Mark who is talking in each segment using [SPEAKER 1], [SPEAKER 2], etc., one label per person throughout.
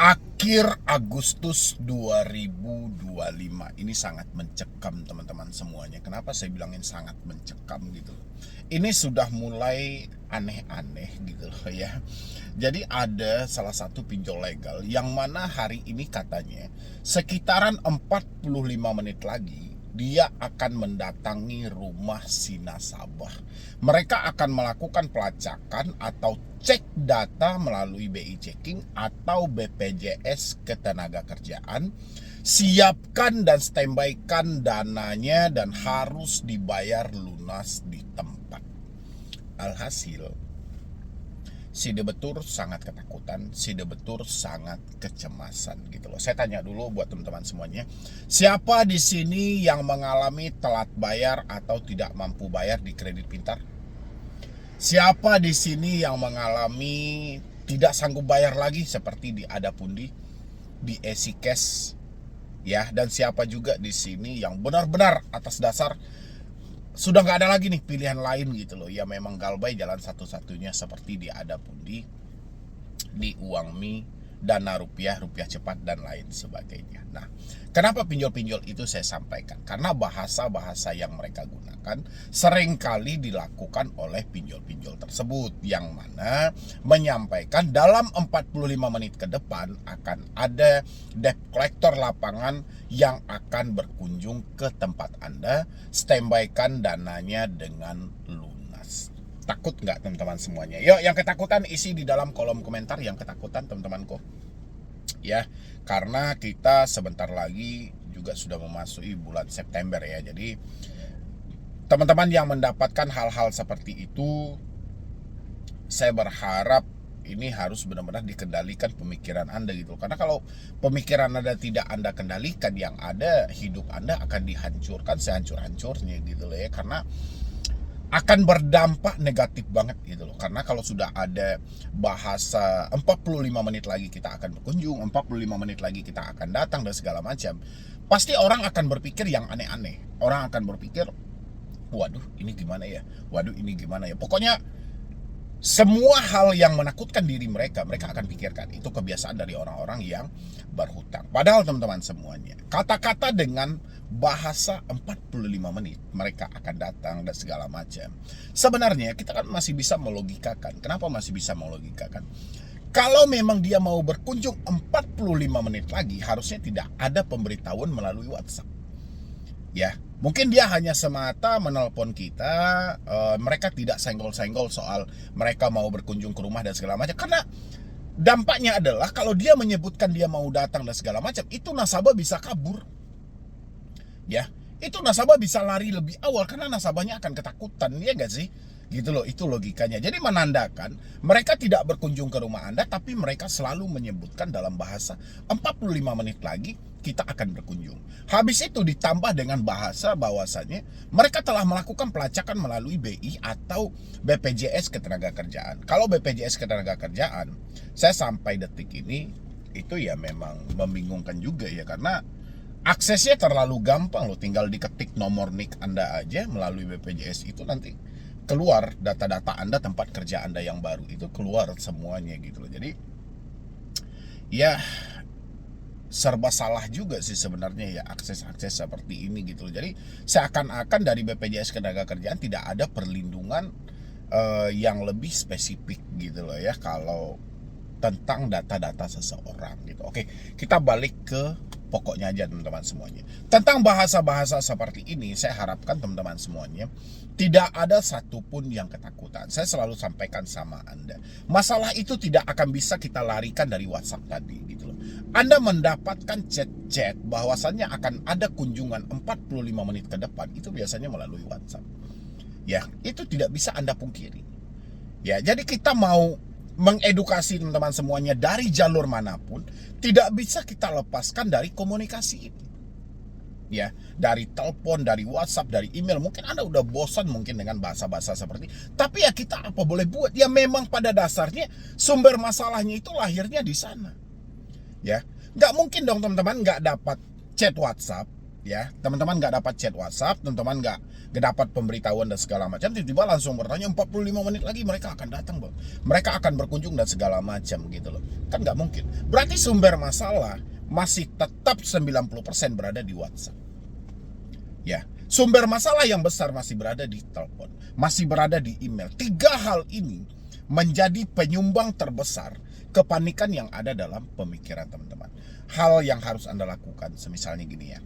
[SPEAKER 1] Akhir Agustus 2025 ini sangat mencekam teman-teman semuanya. Kenapa saya bilangin sangat mencekam gitu? Ini sudah mulai aneh-aneh gitu loh ya. Jadi ada salah satu pinjol legal yang mana hari ini katanya sekitaran 45 menit lagi dia akan mendatangi rumah si nasabah. Mereka akan melakukan pelacakan atau cek data melalui BI Checking atau BPJS Ketenagakerjaan. Siapkan dan standby-kan dananya dan harus dibayar lunas di tempat. Alhasil, si debetur sangat ketakutan, si debetur sangat kecemasan gitu loh. Saya tanya dulu buat teman-teman semuanya, siapa di sini yang mengalami telat bayar atau tidak mampu bayar di kredit pintar? Siapa di sini yang mengalami tidak sanggup bayar lagi seperti di Adapundi, di Easy Cash, ya? Dan siapa juga di sini yang benar-benar atas dasar sudah nggak ada lagi nih pilihan lain gitu loh, ya memang Galbay jalan satu-satunya seperti di Adapundi, di Uangmi, Dana Rupiah, Rupiah Cepat dan lain sebagainya. Nah, kenapa pinjol-pinjol itu saya sampaikan? Karena bahasa-bahasa yang mereka gunakan seringkali dilakukan oleh pinjol-pinjol tersebut, yang mana menyampaikan dalam 45 menit ke depan akan ada debt collector lapangan yang akan berkunjung ke tempat Anda, standby-kan dananya dengan lunas. Takut nggak teman-teman semuanya? Yuk, yang ketakutan isi di dalam kolom komentar yang ketakutan teman-temanku. Ya, karena kita sebentar lagi juga sudah memasuki bulan September ya. Jadi teman-teman yang mendapatkan hal-hal seperti itu, saya berharap ini harus benar-benar dikendalikan pemikiran Anda gitu. Karena kalau pemikiran Anda tidak Anda kendalikan, yang ada hidup Anda akan dihancurkan sehancur-hancurnya gitu loh ya. Karena akan berdampak negatif banget gitu loh. Karena kalau sudah ada bahasa 45 menit lagi kita akan berkunjung, 45 menit lagi kita akan datang dan segala macam, pasti orang akan berpikir yang aneh-aneh. Orang akan berpikir, waduh ini gimana ya, waduh ini gimana ya. Pokoknya semua hal yang menakutkan diri mereka akan pikirkan. Itu kebiasaan dari orang-orang yang berhutang. Padahal teman-teman semuanya, kata-kata dengan bahasa 45 menit mereka akan datang dan segala macam. Sebenarnya kita kan masih bisa melogikakan. Kenapa masih bisa melogikakan? Kalau memang dia mau berkunjung 45 menit lagi, harusnya tidak ada pemberitahuan melalui WhatsApp. Ya, mungkin dia hanya semata menelpon kita, mereka tidak senggol-senggol soal mereka mau berkunjung ke rumah dan segala macam. Karena dampaknya adalah kalau dia menyebutkan dia mau datang dan segala macam, itu nasabah bisa kabur. Ya, itu nasabah bisa lari lebih awal karena nasabahnya akan ketakutan, ya nggak sih? Gitu loh, itu logikanya. Jadi menandakan mereka tidak berkunjung ke rumah Anda, tapi mereka selalu menyebutkan dalam bahasa 45 menit lagi kita akan berkunjung. Habis itu ditambah dengan bahasa bahwasannya mereka telah melakukan pelacakan melalui BI atau BPJS Ketenagakerjaan. Kalau BPJS Ketenagakerjaan, saya sampai detik ini itu ya memang membingungkan juga ya, karena aksesnya terlalu gampang loh. Tinggal diketik nomor NIK Anda aja melalui BPJS, itu nanti keluar data-data Anda, tempat kerja Anda yang baru itu keluar semuanya gitu loh. Jadi ya serba salah juga sih sebenarnya ya akses-akses seperti ini gitu loh. Jadi seakan-akan dari BPJS Ketenagakerjaan tidak ada perlindungan yang lebih spesifik gitu loh ya kalau tentang data-data seseorang gitu. Oke, kita balik ke pokoknya aja teman-teman semuanya. Tentang bahasa-bahasa seperti ini, saya harapkan teman-teman semuanya tidak ada satupun yang ketakutan. Saya selalu sampaikan sama Anda, masalah itu tidak akan bisa kita larikan dari WhatsApp tadi gitu loh. Anda mendapatkan chat-chat bahwasannya akan ada kunjungan 45 menit ke depan, itu biasanya melalui WhatsApp. Ya, itu tidak bisa Anda pungkiri. Ya, jadi kita mau mengedukasi teman-teman semuanya dari jalur manapun, tidak bisa kita lepaskan dari komunikasi ini. Ya, dari telepon, dari WhatsApp, dari email. Mungkin Anda udah bosan mungkin dengan bahasa-bahasa seperti, tapi ya kita apa boleh buat? Ya memang pada dasarnya sumber masalahnya itu lahirnya di sana. Ya, nggak mungkin dong teman-teman nggak dapat chat WhatsApp, Ya, teman-teman nggak dapat chat WhatsApp, teman-teman nggak dapat pemberitahuan dan segala macam, tiba-tiba langsung bertanya 45 menit lagi mereka akan datang, Bang. Mereka akan berkunjung dan segala macam gitu loh. Kan nggak mungkin. Berarti sumber masalah masih tetap 90% berada di WhatsApp. Ya, sumber masalah yang besar masih berada di telepon, masih berada di email. 3 hal ini menjadi penyumbang terbesar kepanikan yang ada dalam pemikiran teman-teman. Hal yang harus Anda lakukan, semisalnya gini ya.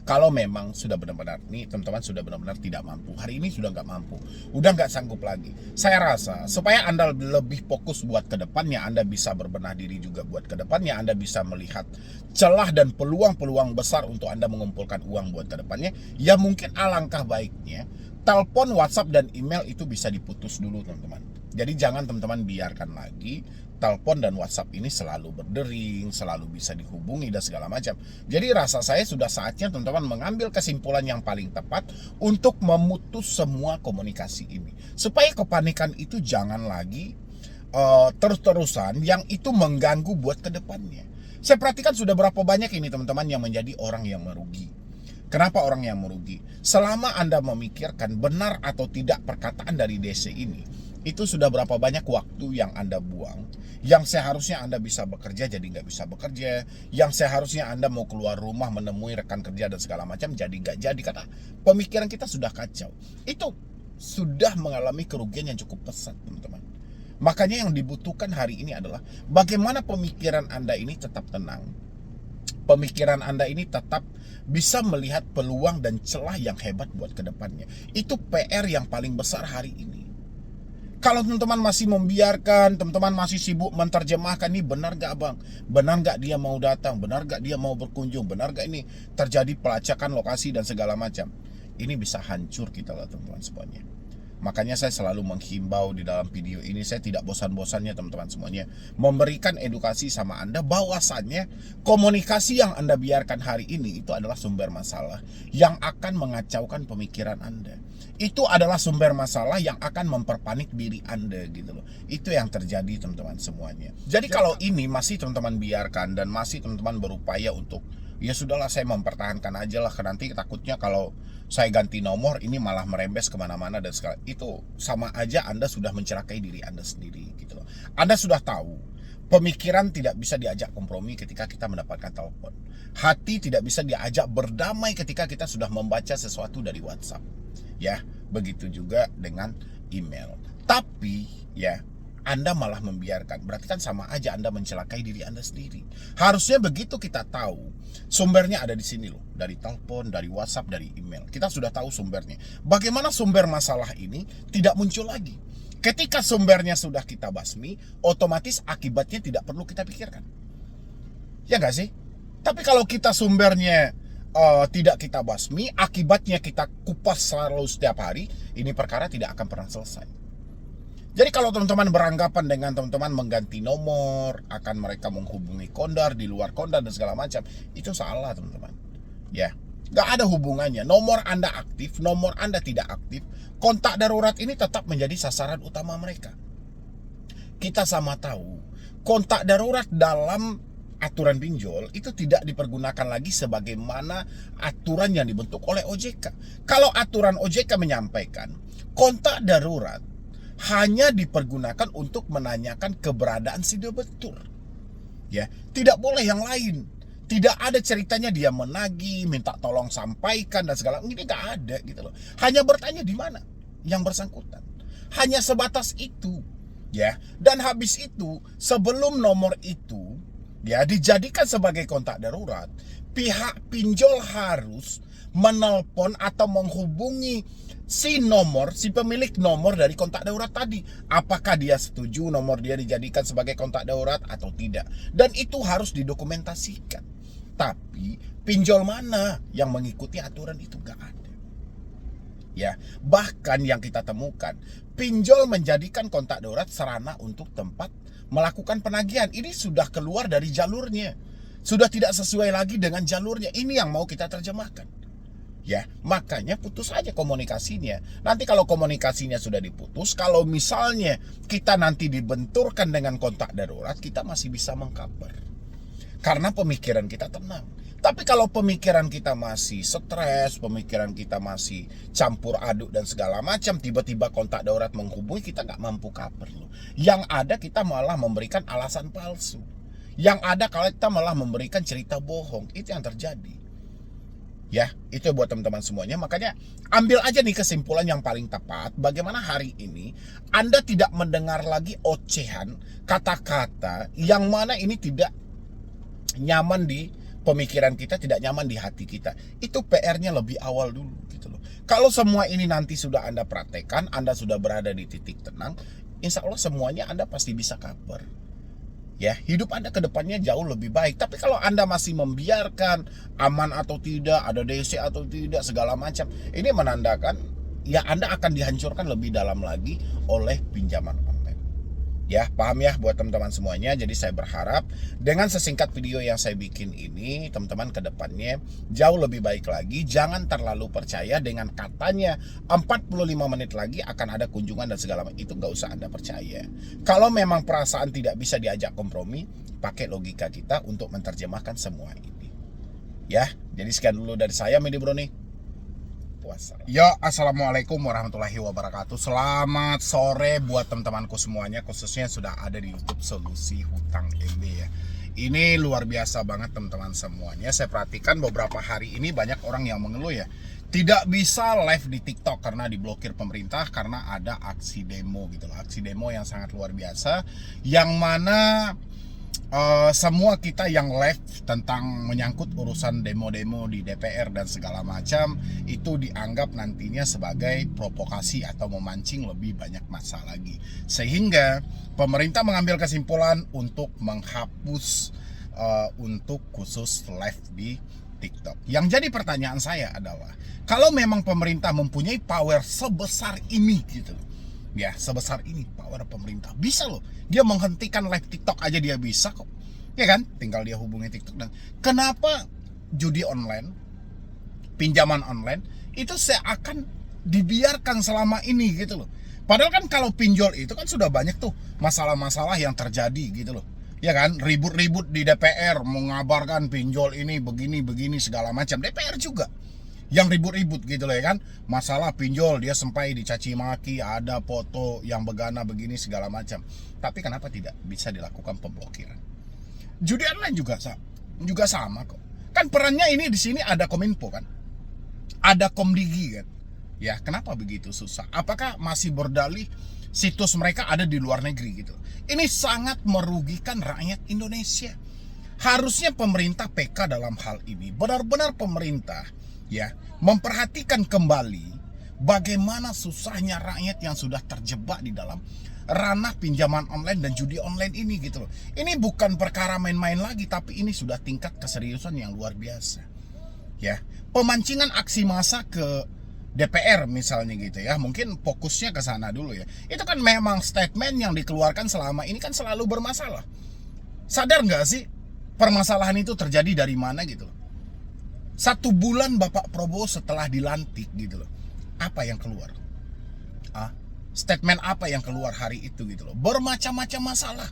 [SPEAKER 1] Kalau memang sudah benar-benar, nih teman-teman sudah benar-benar tidak mampu, hari ini sudah nggak mampu, udah nggak sanggup lagi. Saya rasa supaya Anda lebih fokus buat ke depannya, Anda bisa berbenah diri juga buat ke depannya, Anda bisa melihat celah dan peluang-peluang besar untuk Anda mengumpulkan uang buat ke depannya, ya mungkin alangkah baiknya telepon, WhatsApp, dan email itu bisa diputus dulu teman-teman. Jadi jangan teman-teman biarkan lagi telepon dan WhatsApp ini selalu berdering, selalu bisa dihubungi dan segala macam. Jadi rasa saya sudah saatnya teman-teman mengambil kesimpulan yang paling tepat untuk memutus semua komunikasi ini. Supaya kepanikan itu jangan lagi terus-terusan yang itu mengganggu buat kedepannya. Saya perhatikan sudah berapa banyak ini teman-teman yang menjadi orang yang merugi. Kenapa orang yang merugi? Selama Anda memikirkan benar atau tidak perkataan dari DC ini, itu sudah berapa banyak waktu yang Anda buang, yang seharusnya Anda bisa bekerja jadi nggak bisa bekerja, yang seharusnya Anda mau keluar rumah menemui rekan kerja dan segala macam jadi nggak jadi, karena pemikiran kita sudah kacau. Itu sudah mengalami kerugian yang cukup besar teman-teman. Makanya yang dibutuhkan hari ini adalah bagaimana pemikiran Anda ini tetap tenang, pemikiran Anda ini tetap bisa melihat peluang dan celah yang hebat buat kedepannya. Itu PR yang paling besar hari ini. Kalau teman-teman masih membiarkan, teman-teman masih sibuk menerjemahkan, ini benar gak bang? Benar gak dia mau datang? Benar gak dia mau berkunjung? Benar gak ini terjadi pelacakan lokasi dan segala macam? Ini bisa hancur kita lah teman-teman semuanya. Makanya saya selalu menghimbau di dalam video ini, saya tidak bosan-bosannya teman-teman semuanya memberikan edukasi sama Anda bahwasannya komunikasi yang Anda biarkan hari ini itu adalah sumber masalah yang akan mengacaukan pemikiran Anda. Itu adalah sumber masalah yang akan memperpanik diri Anda gitu loh. Itu yang terjadi teman-teman semuanya. Jadi kalau ini masih teman-teman biarkan dan masih teman-teman berupaya untuk ya sudahlah saya mempertahankan aja lah, nanti takutnya kalau saya ganti nomor ini malah merembes kemana-mana dan segala, itu sama aja Anda sudah mencelakai diri Anda sendiri gitu loh. Anda sudah tahu pemikiran tidak bisa diajak kompromi ketika kita mendapatkan telepon, hati tidak bisa diajak berdamai ketika kita sudah membaca sesuatu dari WhatsApp, ya begitu juga dengan email. Tapi ya Anda malah membiarkan, berarti kan sama aja Anda mencelakai diri Anda sendiri. Harusnya begitu kita tahu sumbernya ada di sini loh, dari telepon, dari WhatsApp, dari email. Kita sudah tahu sumbernya. Bagaimana sumber masalah ini tidak muncul lagi? Ketika sumbernya sudah kita basmi, otomatis akibatnya tidak perlu kita pikirkan. Ya nggak sih? Tapi kalau kita sumbernya tidak kita basmi, akibatnya kita kupas selalu setiap hari, ini perkara tidak akan pernah selesai. Jadi kalau teman-teman beranggapan dengan teman-teman mengganti nomor, akan mereka menghubungi kondar di luar kondar dan segala macam, itu salah teman-teman. Ya, nggak ada hubungannya. Nomor Anda aktif, nomor Anda tidak aktif, kontak darurat ini tetap menjadi sasaran utama mereka. Kita sama tahu, kontak darurat dalam aturan pinjol itu tidak dipergunakan lagi sebagaimana aturan yang dibentuk oleh OJK. Kalau aturan OJK menyampaikan, kontak darurat hanya dipergunakan untuk menanyakan keberadaan si debitur. Ya, tidak boleh yang lain. Tidak ada ceritanya dia menagih, minta tolong sampaikan dan segala, ini nggak ada gitu loh. Hanya bertanya di mana yang bersangkutan. Hanya sebatas itu, ya. Dan habis itu, sebelum nomor itu ya dijadikan sebagai kontak darurat, pihak pinjol harus menelpon atau menghubungi si pemilik nomor dari kontak darurat tadi. Apakah dia setuju nomor dia dijadikan sebagai kontak darurat atau tidak. Dan itu harus didokumentasikan. Tapi pinjol mana yang mengikuti aturan itu? Gak ada. Ya, bahkan yang kita temukan, pinjol menjadikan kontak darurat sarana untuk tempat melakukan penagihan. Ini sudah keluar dari jalurnya. Sudah tidak sesuai lagi dengan jalurnya. Ini yang mau kita terjemahkan. Ya, makanya putus aja komunikasinya. Nanti kalau komunikasinya sudah diputus, kalau misalnya kita nanti dibenturkan dengan kontak darurat, kita masih bisa mengcover. Karena pemikiran kita tenang. Tapi kalau pemikiran kita masih stres, pemikiran kita masih campur aduk dan segala macam, tiba-tiba kontak darurat menghubungi, kita nggak mampu cover loh. Yang ada kita malah memberikan alasan palsu. Yang ada kalau kita malah memberikan cerita bohong. Itu yang terjadi. Ya, itu buat teman-teman semuanya. Makanya ambil aja nih kesimpulan yang paling tepat. Bagaimana hari ini Anda tidak mendengar lagi ocehan, kata-kata yang mana ini tidak nyaman di pemikiran kita, tidak nyaman di hati kita. Itu PR-nya lebih awal dulu gitu loh. Kalau semua ini nanti sudah Anda praktekkan, Anda sudah berada di titik tenang, insya Allah semuanya Anda pasti bisa cover. Ya, hidup Anda ke depannya jauh lebih baik. Tapi kalau Anda masih membiarkan aman atau tidak, ada DC atau tidak, segala macam, ini menandakan ya Anda akan dihancurkan lebih dalam lagi oleh pinjaman online. Ya, paham ya buat teman-teman semuanya. Jadi saya berharap dengan sesingkat video yang saya bikin ini, teman-teman ke depannya jauh lebih baik lagi. Jangan terlalu percaya dengan katanya 45 menit lagi akan ada kunjungan dan segala macam. Itu nggak usah Anda percaya. Kalau memang perasaan tidak bisa diajak kompromi, pakai logika kita untuk menerjemahkan semua ini. Ya, jadi sekian dulu dari saya, Medi Broni. Ya, assalamualaikum warahmatullahi wabarakatuh. Selamat sore buat teman-temanku semuanya, khususnya sudah ada di YouTube Solusi Hutang MB ya. Ini luar biasa banget teman-teman semuanya. Saya perhatikan beberapa hari ini banyak orang yang mengeluh ya, tidak bisa live di TikTok karena diblokir pemerintah karena ada aksi demo gitu loh. Aksi demo yang sangat luar biasa, yang mana semua kita yang live tentang menyangkut urusan demo-demo di DPR dan segala macam itu dianggap nantinya sebagai provokasi atau memancing lebih banyak massa lagi, sehingga pemerintah mengambil kesimpulan untuk menghapus untuk khusus live di TikTok. Yang jadi pertanyaan saya adalah, kalau memang pemerintah mempunyai power sebesar ini gitu, ya sebesar ini power pemerintah, bisa loh dia menghentikan live TikTok aja, dia bisa kok, ya kan, tinggal dia hubungi TikTok. Dan kenapa judi online, pinjaman online itu seakan dibiarkan selama ini gitu loh. Padahal kan kalau pinjol itu kan sudah banyak tuh masalah-masalah yang terjadi gitu loh, ya kan, ribut-ribut di DPR mengabarkan pinjol ini begini segala macam. DPR juga yang ribut-ribut gitu loh, ya kan, masalah pinjol dia sampai dicaci maki, ada foto yang begana begini segala macam. Tapi kenapa tidak bisa dilakukan pemblokiran? Judi online juga sama kok. Kan perannya ini di sini ada Kominfo kan, ada Komdigi kan. Ya, kenapa begitu susah? Apakah masih berdalih situs mereka ada di luar negeri gitu? Ini sangat merugikan rakyat Indonesia. Harusnya pemerintah PK dalam hal ini, benar-benar pemerintah ya memperhatikan kembali bagaimana susahnya rakyat yang sudah terjebak di dalam ranah pinjaman online dan judi online ini gitu loh. Ini bukan perkara main-main lagi, tapi ini sudah tingkat keseriusan yang luar biasa. Ya, pemancingan aksi massa ke DPR misalnya gitu ya, mungkin fokusnya ke sana dulu ya. Itu kan memang statement yang dikeluarkan selama ini kan selalu bermasalah. Sadar nggak sih permasalahan itu terjadi dari mana gitu loh? 1 bulan Bapak Prabowo setelah dilantik gitu loh, apa yang keluar? Statement apa yang keluar hari itu gitu loh? Bermacam-macam masalah.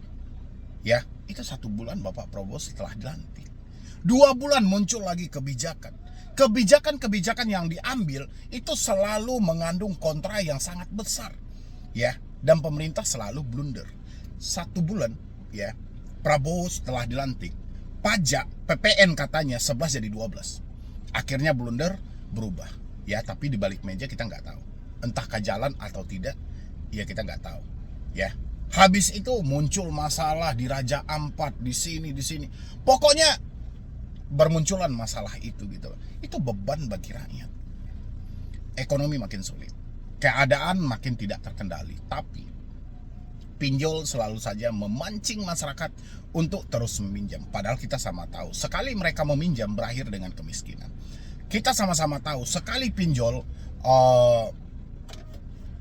[SPEAKER 1] Ya, itu 1 bulan Bapak Prabowo setelah dilantik. 2 bulan muncul lagi kebijakan. Kebijakan yang diambil itu selalu mengandung kontra yang sangat besar. Ya, dan pemerintah selalu blunder. 1 bulan ya, Prabowo setelah dilantik, pajak PPN katanya 11 jadi 12. Akhirnya blunder, berubah. Ya, tapi di balik meja kita nggak tahu. Entahkah jalan atau tidak, ya kita nggak tahu. Ya, habis itu muncul masalah di Raja Ampat, di sini. Pokoknya bermunculan masalah itu gitu. Itu beban bagi rakyat. Ekonomi makin sulit. Keadaan makin tidak terkendali. Tapi pinjol selalu saja memancing masyarakat untuk terus meminjam. Padahal kita sama tahu, sekali mereka meminjam berakhir dengan kemiskinan. Kita sama-sama tahu, sekali pinjol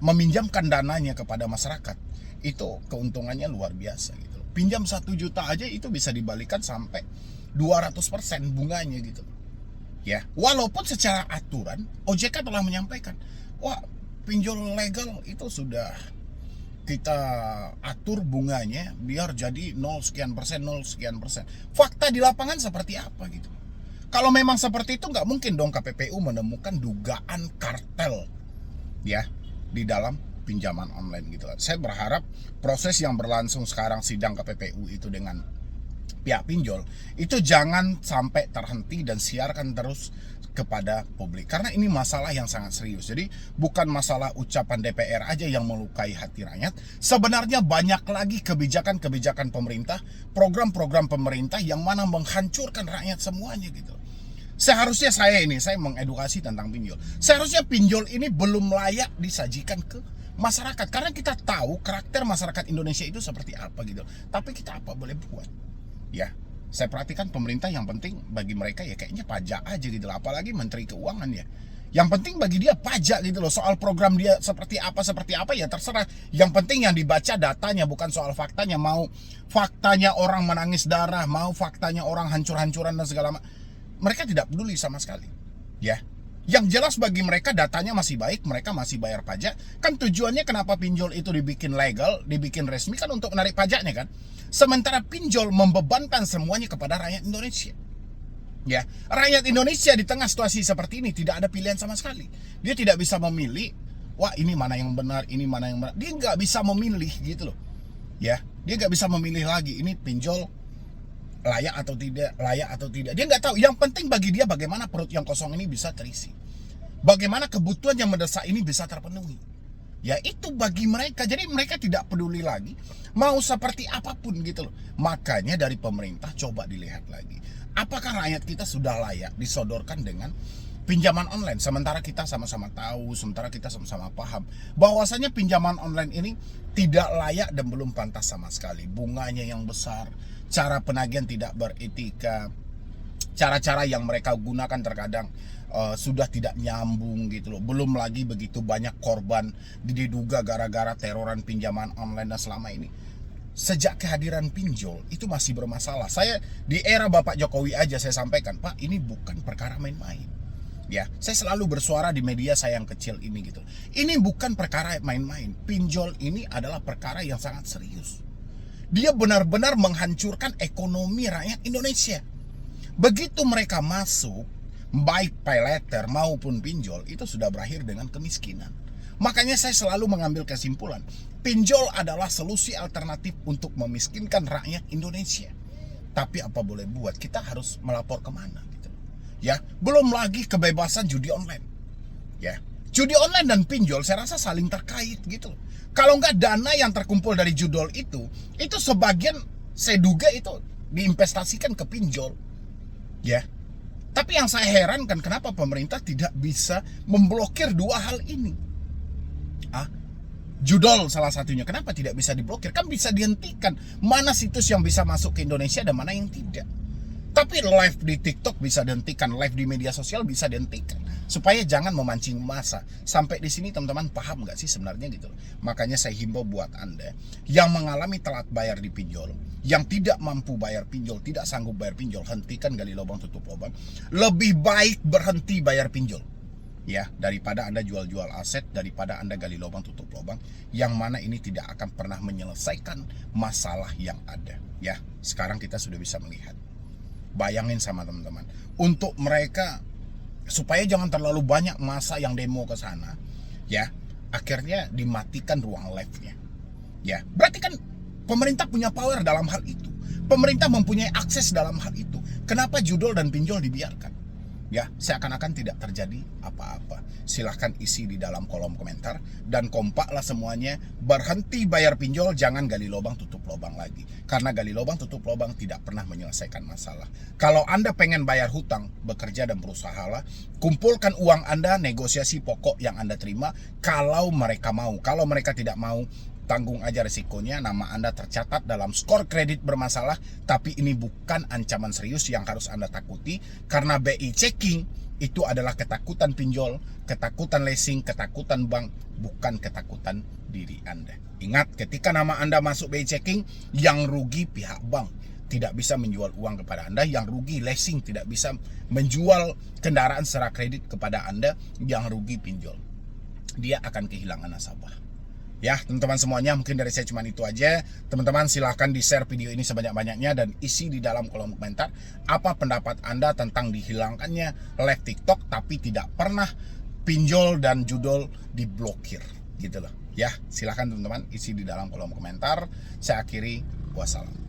[SPEAKER 1] meminjamkan dananya kepada masyarakat, itu keuntungannya luar biasa gitu. Pinjam 1 juta aja itu bisa dibalikan sampai 200% bunganya gitu. Ya, walaupun secara aturan OJK telah menyampaikan, wah, pinjol legal itu sudah kita atur bunganya biar jadi 0 sekian persen. Fakta di lapangan seperti apa gitu? Kalau memang seperti itu, nggak mungkin dong KPPU menemukan dugaan kartel ya di dalam pinjaman online gitu. Saya berharap proses yang berlangsung sekarang sidang KPPU itu dengan pihak pinjol itu jangan sampai terhenti dan siarkan terus kepada publik, karena ini masalah yang sangat serius. Jadi bukan masalah ucapan DPR aja yang melukai hati rakyat, sebenarnya banyak lagi kebijakan-kebijakan pemerintah, program-program pemerintah yang mana menghancurkan rakyat semuanya gitu. Seharusnya saya mengedukasi tentang pinjol. Seharusnya pinjol ini belum layak disajikan ke masyarakat, karena kita tahu karakter masyarakat Indonesia itu seperti apa gitu. Tapi kita apa boleh buat? Ya, saya perhatikan pemerintah yang penting bagi mereka ya kayaknya pajak aja gitu loh. Apalagi Menteri Keuangan ya. Yang penting bagi dia pajak gitu loh. Soal program dia seperti apa ya terserah. Yang penting yang dibaca datanya, bukan soal faktanya. Mau faktanya orang menangis darah, mau faktanya orang hancur-hancuran dan segala macam, mereka tidak peduli sama sekali. Ya. Yang jelas bagi mereka datanya masih baik, mereka masih bayar pajak. Kan tujuannya kenapa pinjol itu dibikin legal, dibikin resmi kan untuk menarik pajaknya kan. Sementara pinjol membebankan semuanya kepada rakyat Indonesia. Ya, rakyat Indonesia di tengah situasi seperti ini tidak ada pilihan sama sekali. Dia tidak bisa memilih, wah ini mana yang benar, ini mana yang benar. Dia nggak bisa memilih gitu loh. Ya, dia nggak bisa memilih lagi ini pinjol layak atau tidak, layak atau tidak. Dia nggak tahu. Yang penting bagi dia bagaimana perut yang kosong ini bisa terisi. Bagaimana kebutuhan yang mendesak ini bisa terpenuhi. Ya itu bagi mereka. Jadi mereka tidak peduli lagi mau seperti apapun gitu loh. Makanya dari pemerintah coba dilihat lagi, apakah rakyat kita sudah layak disodorkan dengan pinjaman online. Sementara kita sama-sama tahu, sementara kita sama-sama paham bahwasanya pinjaman online ini tidak layak dan belum pantas sama sekali. Bunganya yang besar, cara penagihan tidak beretika, cara-cara yang mereka gunakan terkadang sudah tidak nyambung gitu loh. Belum lagi begitu banyak korban diduga gara-gara teroran pinjaman online. Dan selama ini sejak kehadiran pinjol itu masih bermasalah. Saya di era Bapak Jokowi aja saya sampaikan, Pak, ini bukan perkara main-main. Ya, saya selalu bersuara di media saya yang kecil ini gitu. Ini bukan perkara main-main. Pinjol ini adalah perkara yang sangat serius. Dia benar-benar menghancurkan ekonomi rakyat Indonesia. Begitu mereka masuk, baik pay letter maupun pinjol, itu sudah berakhir dengan kemiskinan. Makanya saya selalu mengambil kesimpulan, pinjol adalah solusi alternatif untuk memiskinkan rakyat Indonesia. Tapi apa boleh buat, kita harus melapor kemana gitu. Ya, belum lagi kebebasan judi online. Ya, judi online dan pinjol saya rasa saling terkait gitu. Kalau nggak dana yang terkumpul dari judol itu sebagian saya duga itu diinvestasikan ke pinjol. Ya. Tapi yang saya herankan kenapa pemerintah tidak bisa memblokir dua hal ini. Judol salah satunya, kenapa tidak bisa diblokir? Kan bisa dihentikan. Mana situs yang bisa masuk ke Indonesia dan mana yang tidak. Tapi live di TikTok bisa dihentikan, live di media sosial bisa dihentikan, supaya jangan memancing massa. Sampai di sini teman-teman paham nggak sih sebenarnya gitu? Makanya saya himbau buat Anda yang mengalami telat bayar di pinjol, yang tidak mampu bayar pinjol, tidak sanggup bayar pinjol, hentikan gali lubang tutup lubang. Lebih baik berhenti bayar pinjol, ya, daripada Anda jual-jual aset, daripada Anda gali lubang tutup lubang, yang mana ini tidak akan pernah menyelesaikan masalah yang ada. Ya, sekarang kita sudah bisa melihat. Bayangin sama teman-teman, untuk mereka supaya jangan terlalu banyak massa yang demo ke sana, ya, akhirnya dimatikan ruang live-nya. Ya, berarti kan pemerintah punya power dalam hal itu. Pemerintah mempunyai akses dalam hal itu. Kenapa judol dan pinjol dibiarkan? Ya, seakan-akan tidak terjadi apa-apa. Silahkan isi di dalam kolom komentar dan kompaklah semuanya, berhenti bayar pinjol, jangan gali lubang tutup lubang lagi. Karena gali lubang tutup lubang tidak pernah menyelesaikan masalah. Kalau Anda pengen bayar hutang, bekerja dan berusahalah, kumpulkan uang Anda, negosiasi pokok yang Anda terima kalau mereka mau. Kalau mereka tidak mau, tanggung aja resikonya, nama Anda tercatat dalam skor kredit bermasalah. Tapi ini bukan ancaman serius yang harus Anda takuti, karena BI checking itu adalah ketakutan pinjol, ketakutan leasing, ketakutan bank, bukan ketakutan diri Anda. Ingat, ketika nama Anda masuk BI checking, yang rugi pihak bank, tidak bisa menjual uang kepada Anda. Yang rugi leasing, tidak bisa menjual kendaraan secara kredit kepada Anda. Yang rugi pinjol, dia akan kehilangan nasabah. Ya, teman-teman semuanya, mungkin dari saya cuma itu aja. Teman-teman silahkan di-share video ini sebanyak-banyaknya dan isi di dalam kolom komentar apa pendapat Anda tentang dihilangkannya live TikTok tapi tidak pernah pinjol dan judul diblokir gitu loh. Ya, silahkan teman-teman isi di dalam kolom komentar. Saya akhiri, wassalam.